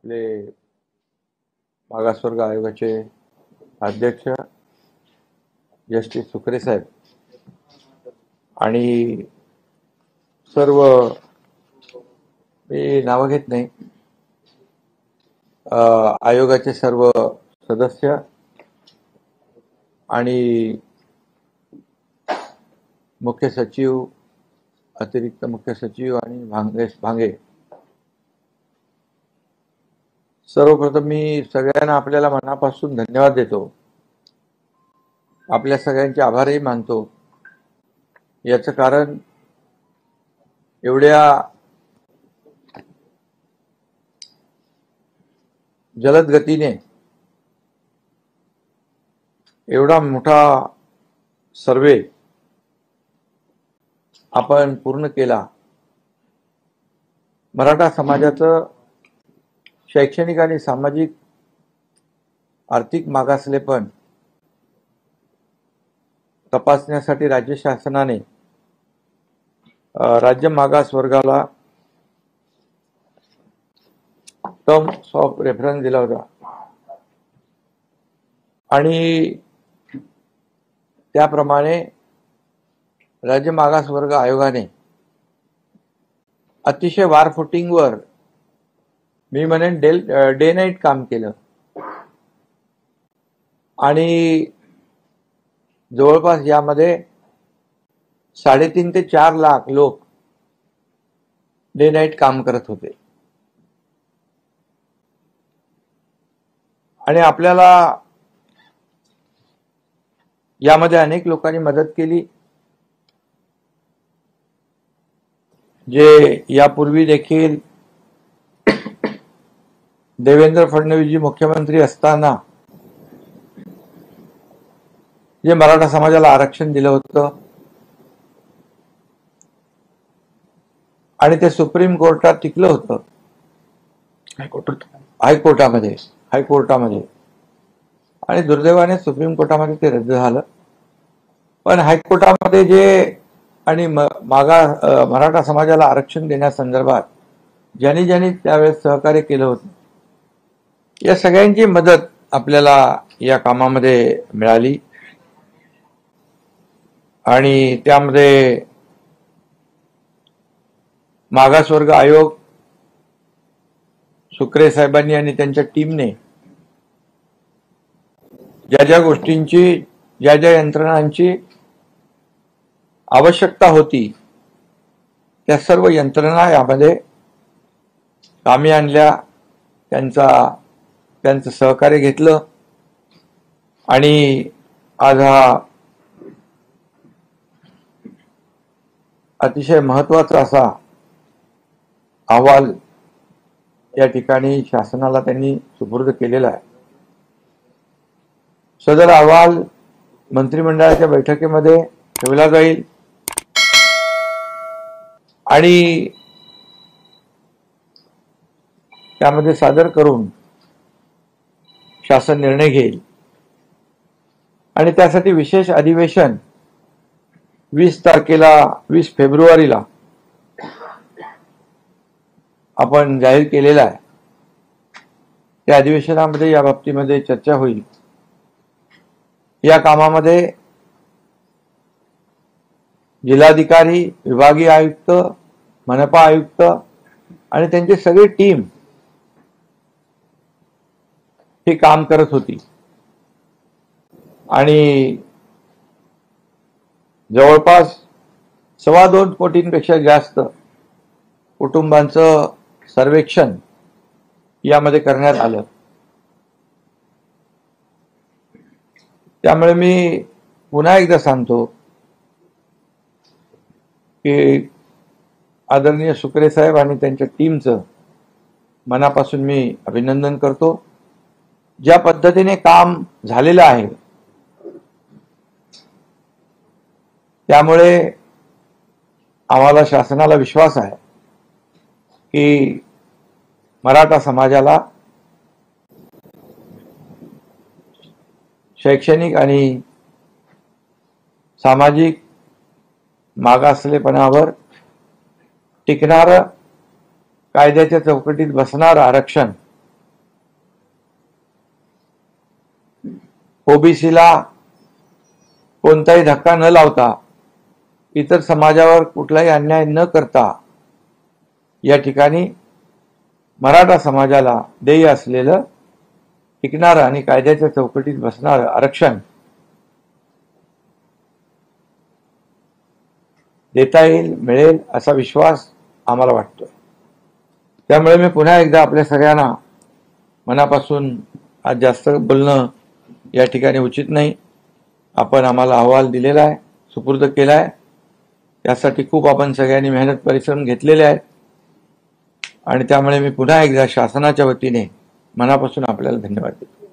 आपले मागासवर्ग आयोगाचे अध्यक्ष जस्टिस सुकरे साहेब आणि सर्व मी नाव घेत नाही आयोगाचे सर्व सदस्य आणि मुख्य सचिव, अतिरिक्त मुख्य सचिव आणि भांगे सर्वप्रथम मी सगळ्यांना आपल्याला मनापासून धन्यवाद देतो. आपल्या सगळ्यांचे आभारही मानतो. याचं कारण एवढ्या जलद गतीने एवढा मोठा सर्वे आपण पूर्ण केला. मराठा समाजाचं शैक्षणिक आणि सामाजिक आर्थिक मागासलेपण तपासण्यासाठी राज्य शासनाने राज्य मागास वर्गाला टर्म्स ऑफ रेफरन्स दिला होता आणि त्याप्रमाणे राज्य मागास वर्ग आयोगाने अतिशय वारफुटिंगवर मी म्हणेन डे नाईट काम केलं आणि जवळपास यामध्ये 3.5 ते 4 लाख लोक डे नाईट काम करत होते. आणि आपल्याला यामध्ये अनेक लोकांनी मदत केली, जे यापूर्वी देखील देवेंद्र फडणवीसजी मुख्यमंत्री असताना जे मराठा समाजाला आरक्षण दिलं होतं आणि ते सुप्रीम कोर्टात टिकलं होतं, हायकोर्टामध्ये आणि दुर्दैवाने सुप्रीम कोर्टामध्ये ते रद्द झालं. पण हायकोर्टामध्ये जे आणि मराठा समाजाला आरक्षण देण्यासंदर्भात ज्यांनी त्यावेळेस सहकार्य केलं होतं, या सगळ्यांची मदत आपल्याला या कामामध्ये मिळाली. आणि त्यामध्ये मागासवर्ग आयोग, सुकरे साहेबांनी आणि त्यांच्या टीमने ज्या गोष्टींची, ज्या यंत्रणांची आवश्यकता होती, त्या सर्व यंत्रणा यामध्ये कामी आणल्या, त्यांचं सहकार्य घेतलं आणि आज हा अतिशय महत्वाचा असा अहवाल या ठिकाणी शासनाला त्यांनी सुपूर्द केलेला आहे. सदर अहवाल मंत्रिमंडळाच्या बैठकीमध्ये ठेवला जाईल आणि त्यामध्ये सादर करून शासन निर्णय घेईल. आणि त्यासाठी विशेष अधिवेशन 20 फेब्रुवारीला आपण जाहीर केलेला आहे. त्या अधिवेशनामध्ये या बाबतीमध्ये चर्चा होईल. या कामामध्ये जिल्हाधिकारी, विभागीय आयुक्त, मनपा आयुक्त आणि त्यांची सगळी टीम हे काम करत होती आणि जवळपास 2.25 कोटींपेक्षा जास्त कुटुंबांचं सर्वेक्षण यामध्ये करण्यात आलं. त्यामुळे मी पुन्हा एकदा सांगतो की आदरणीय सुकरे साहेब आणि त्यांच्या टीमचं मनापासून मी अभिनंदन करतो. ज्या पद्धतीने काम झालेलं आहे त्यामुळे आम्हाला शासनाला विश्वास आहे की मराठा समाजाला शैक्षणिक आणि सामाजिक मागासलेपणावर टिकणारं, कायद्याच्या चौकटीत बसणारं आरक्षण ओबीसीला कोणताही धक्का न लावता, इतर समाजावर कुठलाही अन्याय न करता या ठिकाणी मराठा समाजाला देय असलेलं टिकणारं आणि कायद्याच्या चौकटीत बसणारं आरक्षण देता येईल, मिळेल असा विश्वास आम्हाला वाटतो. त्यामुळे मी पुन्हा एकदा आपल्या सगळ्यांना मनापासून, आज जास्त बोलणं या ठिकाणी उचित नाही, आपण आम्हाला अहवाल दिलेला आहे, सुपूर्द केला आहे, यासाठी खूप आपण सगळ्यांनी मेहनत परिश्रम घेतलेले आहेत आणि त्यामुळे मी पुन्हा एकदा शासनाच्या वतीने मनापासून आपल्याला धन्यवाद देतो.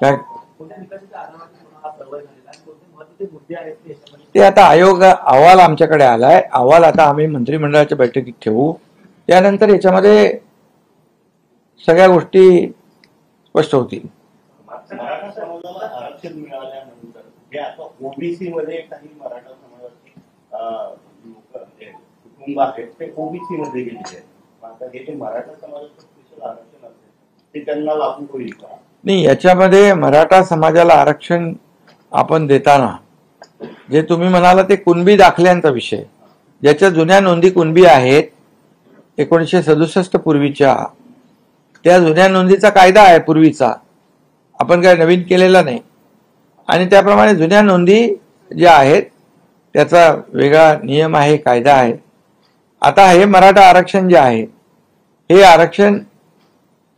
काय ते आता आयोग अहवाल आमच्याकडे आलाय, अहवाल आता आम्ही मंत्रिमंडळाच्या बैठकीत ठेवू, त्यानंतर याच्यामध्ये सगळ्या गोष्टी स्पष्ट होतील. मराठा समाजाला आरक्षण मिळाल्यानंतर हे आता ओबीसी मध्ये काही मराठा समाजाचे कुटुंब आहेत ते ओबीसी मध्ये गेलेले आहेत. आता हे जे मराठा समाजाचं स्पेशल आरक्षण असेल ते त्यांना लागू होईल का? नाही, याच्यामध्ये मराठा समाजाला आरक्षण आपण देताना जे तुम्ही म्हणाला ते कुणबी दाखल्यांचा विषय, ज्याच्या जुन्या नोंदी कुणबी आहेत 1967 पूर्वीच्या, त्या जुन्या नोंदीचा कायदा आहे पूर्वीचा, आपण काय नवीन केलेला नाही. आणि त्याप्रमाणे जुन्या नोंदी ज्या आहेत त्याचा वेगळा नियम आहे, कायदा आहे. आता हे मराठा आरक्षण जे आहे हे आरक्षण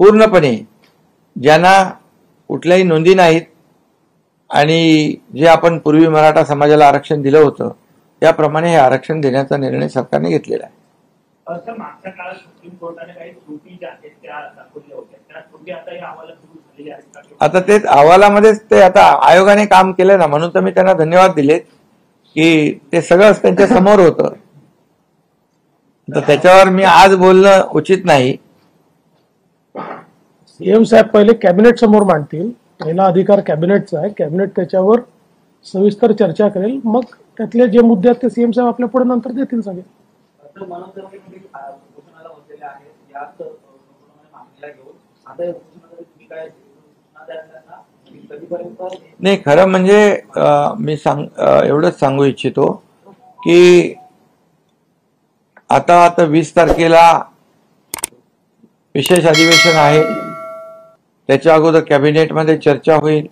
पूर्णपणे ज्यांना कुठल्याही नोंदी नाहीत आणि जे आपण पूर्वी मराठा समाजाला आरक्षण दिलं होतं त्याप्रमाणे हे आरक्षण देण्याचा निर्णय सरकारने घेतलेला आहे. मागच्या काळात सुप्रीम कोर्टाने काही त्रुटी ज्या आहेत त्या दाखवल्या होत्या, त्या त्रुटी आता या अहवालात सुरू झालेल्या आहेत. आता तेच अहवालामध्येच ते आता आयोगाने काम केलं ना, म्हणून तर मी त्यांना धन्यवाद दिलेत की ते सगळं त्यांच्या समोर होतं. तर त्याच्यावर मी आज बोलणं उचित नाही. सीएम साहेब पहिले कॅबिनेट समोर मांडतील, पहिला अधिकार कॅबिनेटचा आहे, कॅबिनेट त्याच्यावर सविस्तर चर्चा करेल, मग त्यातले जे मुद्दे आहेत ते सीएम साहेब आपल्या पुढे नंतर देतील सगळे. नाही, खरं म्हणजे मी एवढंच सांगू इच्छितो की आता 20 तारखेला विशेष अधिवेशन आहे, त्याच्या अगोदर कॅबिनेटमध्ये चर्चा होईल.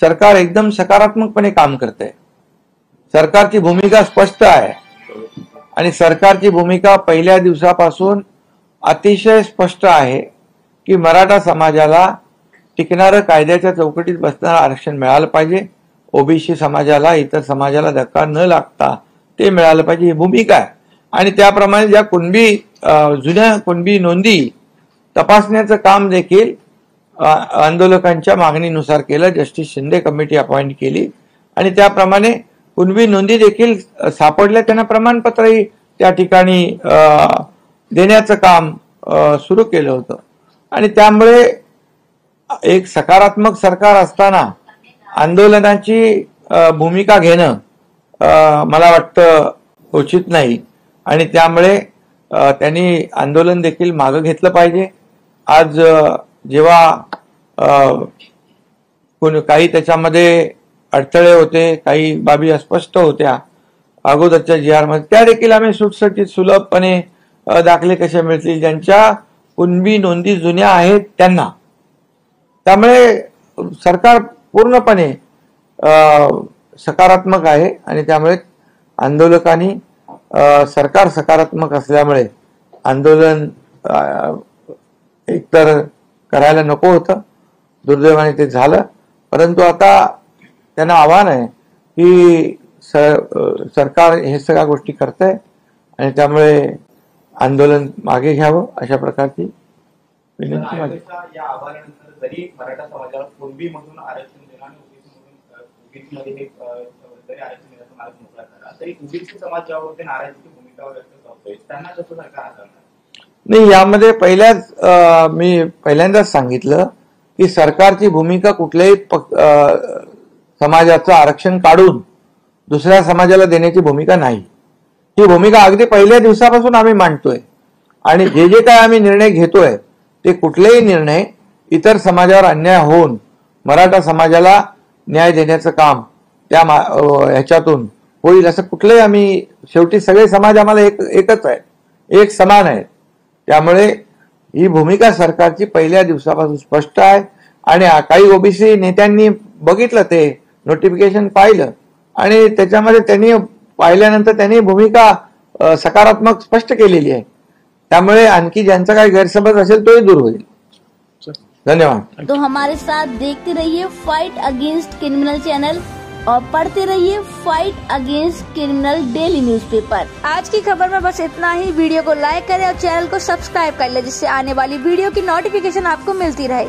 सरकार एकदम सकारात्मकपणे काम करते, सरकारची भूमिका स्पष्ट आहे आणि सरकारची भूमिका पहिल्या दिवसापासून अतिशय स्पष्ट आहे की मराठा समाजाला टिकणारं कायद्याच्या चौकटीत बसणारं आरक्षण मिळालं पाहिजे, ओबीसी समाजाला, इतर समाजाला धक्का न लागता ते मिळालं पाहिजे, ही भूमिका आहे. आणि त्याप्रमाणे ज्या जुन्या कुणबी नोंदी तपासण्याचं काम देखील आंदोलकांच्या मागणीनुसार केलं. जस्टिस शिंदे कमिटी अपॉइंट केली आणि त्याप्रमाणे कुणबी नोंदी देखील सापडल्या, त्यांना प्रमाणपत्रही त्या ठिकाणी देण्याचं काम सुरू केलं होतं. आणि त्यामुळे एक सकारात्मक सरकार असताना आंदोलनाची भूमिका घेणं मला वाटतं उचित नाही आणि त्यामुळे त्यांनी आंदोलन देखील मागं घेतलं पाहिजे. आज जेव्हा काही त्याच्यामध्ये अडथळे होते, काही बाबी अस्पष्ट होत्या अगोदरच्या GR मध्ये, त्या देखील आम्ही सुटसुटीत सुलभपणे दाखले कसे मिळतील ज्यांच्या कुणबी नोंदी जुन्या आहेत त्यांना. त्यामुळे सरकार पूर्णपणे सकारात्मक आहे आणि त्यामुळे आंदोलकांनी सरकार सकारात्मक असल्यामुळे आंदोलन एकतर करायला नको होतं, दुर्दैवाने ते झालं. परंतु आता त्यांना आव्हान आहे की सरकार हे सगळ्या गोष्टी करतंय आणि त्यामुळे आंदोलन मागे घ्यावं अशा प्रकारची विनंती माझी. या अहवालानंतर जरी मराठा समाजाला कुणबी मधून आरक्षण देणं आणि ओबीसी मध्ये हे जरी आरक्षण देण्याचा मार्ग मोकळा करा, तरी ओबीसी समाज ज्यावरती नाराजीची भूमिका व्यक्त करतोय त्यांना कसं सरकार हाताळणार? नाही, यामध्ये मी पहिल्यांदाच सांगितलं की सरकारची भूमिका कुठल्याही समाजाचं आरक्षण काढून दुसऱ्या समाजाला देण्याची भूमिका नाही. ही भूमिका अगदी पहिल्या दिवसापासून आम्ही मांडतोय आणि जे जे काय आम्ही निर्णय घेतोय ते कुठलेही निर्णय इतर समाजावर अन्याय होऊन मराठा समाजाला न्याय देण्याचं काम त्या ह्याच्यातून होईल असं कुठलंही आम्ही, शेवटी सगळे समाज आम्हाला एकच आहे, एक समान आहे. त्यामुळे ही भूमिका सरकारची पहिल्या दिवसापासून स्पष्ट आहे आणि काही ओबीसी नेत्यांनी बघितलं, ते नोटिफिकेशन पाहिलं आणि त्याच्यामध्ये त्यांनी पाहिल्यानंतर त्यांनी भूमिका सकारात्मक स्पष्ट केलेली आहे. त्यामुळे आणखी ज्यांचा काही गैरसमज असेल तोही दूर होईल. धन्यवाद. तो हमारे साथ देखते रहिए फाइट अगेंस्ट क्रिमिनल चैनल और पढ़ते रहिए fight against criminal daily newspaper. आज की खबर में बस इतना ही. वीडियो को लाइक करें और चैनल को सब्सक्राइब कर लें जिससे आने वाली वीडियो की नोटिफिकेशन आपको मिलती रहे.